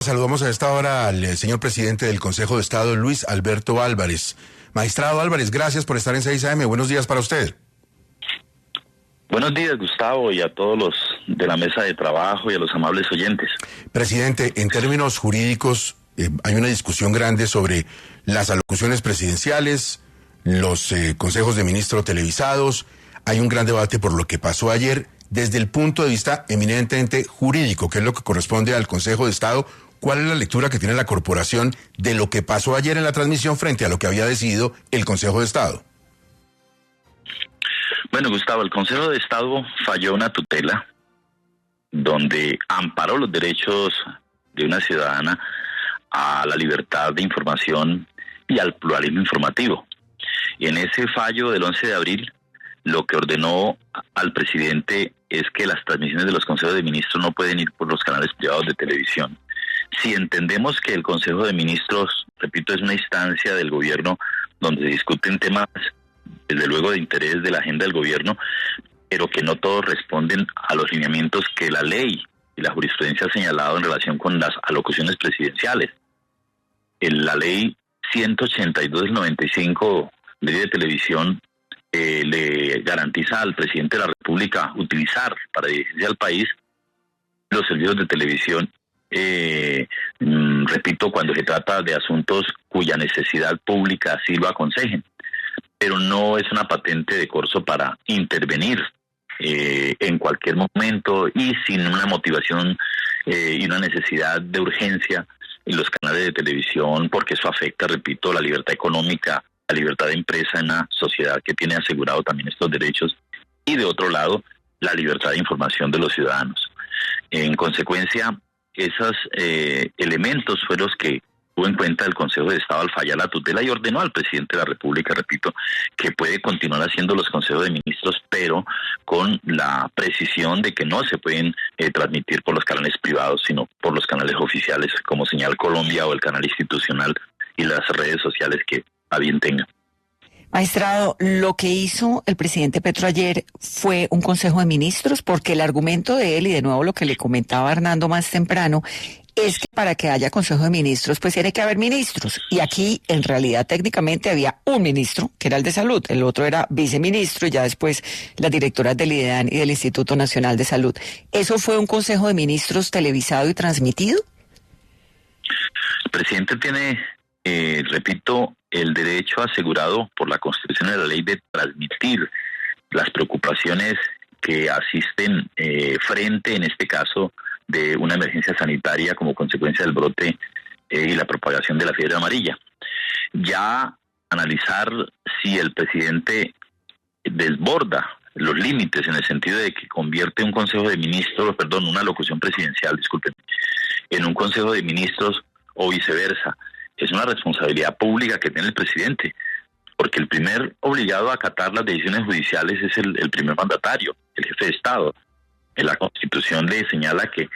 Saludamos a esta hora al señor presidente del Consejo de Estado, Luis Alberto Álvarez. Magistrado Álvarez, gracias por estar en 6 AM. Buenos días para usted. Buenos días, Gustavo, y a todos los de la mesa de trabajo y a los amables oyentes. Presidente, en términos jurídicos, hay una discusión grande sobre las alocuciones presidenciales, los consejos de ministros televisados. Hay un gran debate por lo que pasó ayer desde el punto de vista eminentemente jurídico, que es lo que corresponde al Consejo de Estado. ¿Cuál es la lectura que tiene la corporación de lo que pasó ayer en la transmisión frente a lo que había decidido el Consejo de Estado? Bueno, Gustavo, el Consejo de Estado falló una tutela donde amparó los derechos de una ciudadana a la libertad de información y al pluralismo informativo. Y en ese fallo del 11 de abril, lo que ordenó al presidente es que las transmisiones de los consejos de ministros no pueden ir por los canales privados de televisión. Si entendemos que el Consejo de Ministros, repito, es una instancia del gobierno donde se discuten temas, desde luego, de interés de la agenda del gobierno, pero que no todos responden a los lineamientos que la ley y la jurisprudencia ha señalado en relación con las alocuciones presidenciales. En la ley 182 del 95, ley de televisión, le garantiza al presidente de la República utilizar para dirigirse al país los servicios de televisión, repito, cuando se trata de asuntos cuya necesidad pública así lo aconsejen, pero no es una patente de corso para intervenir en cualquier momento y sin una motivación y una necesidad de urgencia en los canales de televisión, porque eso afecta, repito, la libertad económica, la libertad de empresa en una sociedad que tiene asegurado también estos derechos, y de otro lado, la libertad de información de los ciudadanos. En consecuencia, esos elementos fueron los que tuvo en cuenta el Consejo de Estado al fallar la tutela y ordenó al presidente de la República, repito, que puede continuar haciendo los consejos de ministros, pero con la precisión de que no se pueden transmitir por los canales privados, sino por los canales oficiales, como Señal Colombia o el canal institucional y las redes sociales que a bien tenga. Magistrado, lo que hizo el presidente Petro ayer fue un consejo de ministros, porque el argumento de él, y de nuevo lo que le comentaba Hernando más temprano, es que para que haya consejo de ministros, pues tiene que haber ministros. Y aquí, en realidad, técnicamente había un ministro, que era el de salud, el otro era viceministro, y ya después las directoras del IDEAN y del Instituto Nacional de Salud. ¿Eso fue un consejo de ministros televisado y transmitido? El presidente tiene, repito, el derecho asegurado por la Constitución y la ley de transmitir las preocupaciones que asisten frente, en este caso, de una emergencia sanitaria como consecuencia del brote y la propagación de la fiebre amarilla. Ya analizar si el presidente desborda los límites en el sentido de que convierte un consejo de ministros, una alocución presidencial, disculpen, en un consejo de ministros o viceversa, es una responsabilidad pública que tiene el presidente, porque el primer obligado a acatar las decisiones judiciales es el primer mandatario, el jefe de Estado. En la Constitución le señala que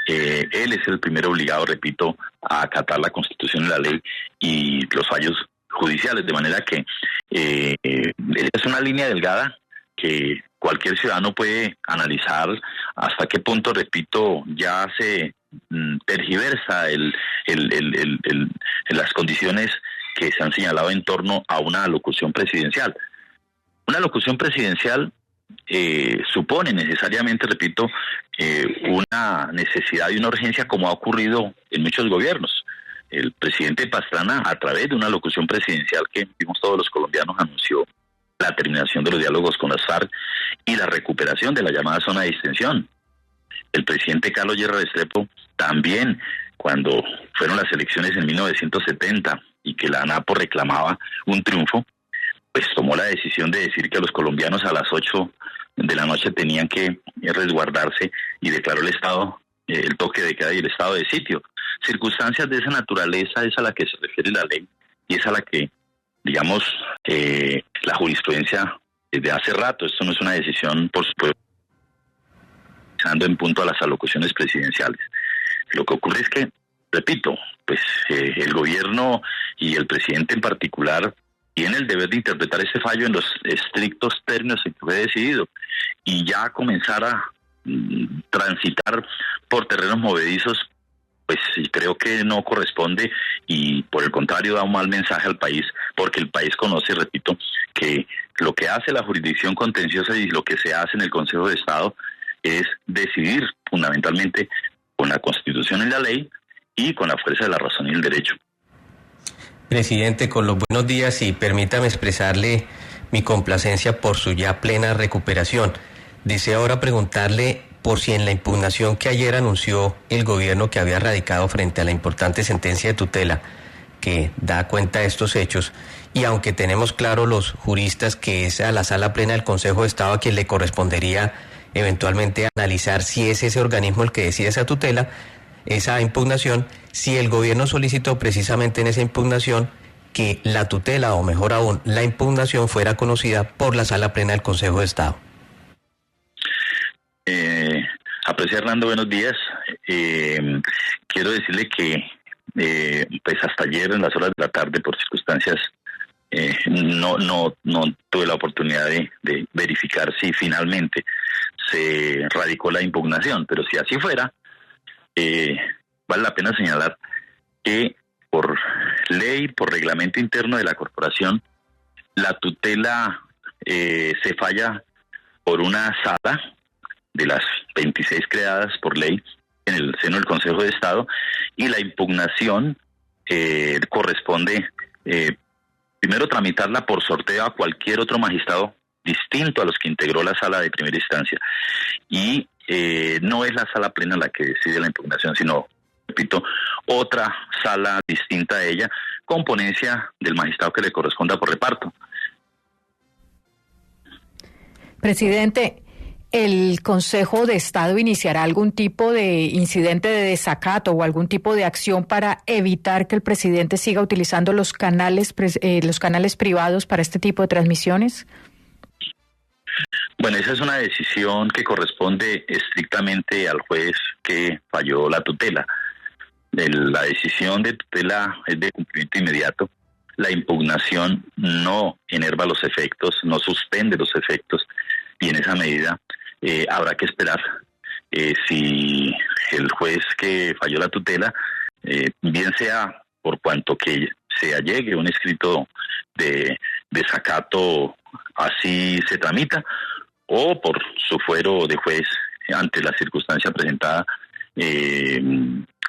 él es el primer obligado, repito, a acatar la Constitución y la ley y los fallos judiciales, de manera que es una línea delgada que cualquier ciudadano puede analizar hasta qué punto, repito, ya se tergiversa las condiciones que se han señalado en torno a una alocución presidencial. Una alocución presidencial supone necesariamente, repito, una necesidad y una urgencia, como ha ocurrido en muchos gobiernos. El presidente Pastrana, a través de una alocución presidencial que vimos todos los colombianos, anunció la terminación de los diálogos con las FARC y la recuperación de la llamada zona de distensión. El presidente Carlos Lleras Restrepo también, cuando fueron las elecciones en 1970 y que la ANAPO reclamaba un triunfo, pues tomó la decisión de decir que los colombianos a las 8 de la noche tenían que resguardarse y declaró el toque de queda y el estado de sitio. Circunstancias de esa naturaleza es a la que se refiere la ley y es a la que, digamos, la jurisprudencia desde hace rato. Esto no es una decisión, por supuesto, pensando en punto a las alocuciones presidenciales. Lo que ocurre es que, repito, pues el gobierno y el presidente en particular tiene el deber de interpretar ese fallo en los estrictos términos en que fue decidido y ya comenzar a transitar por terrenos movedizos pues creo que no corresponde y por el contrario da un mal mensaje al país, porque el país conoce, repito, que lo que hace la jurisdicción contenciosa y lo que se hace en el Consejo de Estado es decidir fundamentalmente con la Constitución y la ley y con la fuerza de la razón y el derecho. Presidente, con los buenos días y permítame expresarle mi complacencia por su ya plena recuperación. Deseo ahora preguntarle por si en la impugnación que ayer anunció el gobierno que había radicado frente a la importante sentencia de tutela que da cuenta de estos hechos, y aunque tenemos claro los juristas que es a la Sala Plena del Consejo de Estado a quien le correspondería eventualmente analizar si es ese organismo el que decide esa tutela, esa impugnación, si el gobierno solicitó precisamente en esa impugnación que la tutela, o mejor aún, la impugnación fuera conocida por la Sala Plena del Consejo de Estado. Aprecio Hernando, buenos días. Quiero decirle que pues hasta ayer en las horas de la tarde, por circunstancias, no tuve la oportunidad de verificar si finalmente se radicó la impugnación, pero si así fuera, vale la pena señalar que por ley, por reglamento interno de la corporación, la tutela se falla por una sala de las 26 creadas por ley en el seno del Consejo de Estado, y la impugnación corresponde primero tramitarla por sorteo a cualquier otro magistrado distinto a los que integró la sala de primera instancia, y no es la Sala Plena la que decide la impugnación, sino, repito, otra sala distinta a ella, con ponencia del magistrado que le corresponda por reparto. Presidente, ¿el Consejo de Estado iniciará algún tipo de incidente de desacato o algún tipo de acción para evitar que el presidente siga utilizando los canales privados para este tipo de transmisiones? Bueno, esa es una decisión que corresponde estrictamente al juez que falló la tutela. La decisión de tutela es de cumplimiento inmediato. La impugnación no enerva los efectos, no suspende los efectos, y en esa medida habrá que esperar si el juez que falló la tutela, bien sea por cuanto que se allegue un escrito de desacato, así se tramita, o por su fuero de juez ante la circunstancia presentada,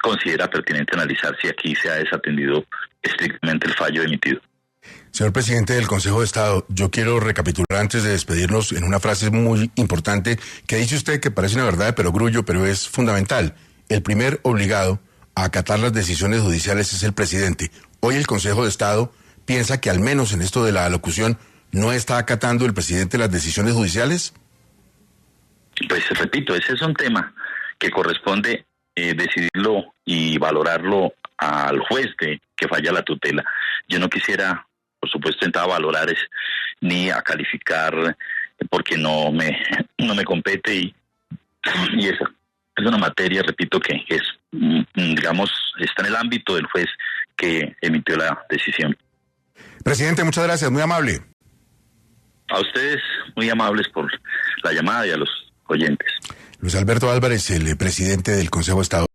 considera pertinente analizar si aquí se ha desatendido estrictamente el fallo emitido. Señor presidente del Consejo de Estado, yo quiero recapitular antes de despedirnos en una frase muy importante que dice usted, que parece una verdad de perogrullo, pero es fundamental. El primer obligado a acatar las decisiones judiciales es el presidente. Hoy el Consejo de Estado piensa que al menos en esto de la alocución no está acatando el presidente las decisiones judiciales. Pues repito, ese es un tema que corresponde decidirlo y valorarlo al juez que falla la tutela. Yo no quisiera, por supuesto, entrar a valorar ni a calificar, porque no me compete, y esa es una materia, repito, que es, digamos, está en el ámbito del juez que emitió la decisión. Presidente, muchas gracias, muy amable. A ustedes, muy amables por la llamada, y a los oyentes. Luis Alberto Álvarez, el presidente del Consejo de Estado.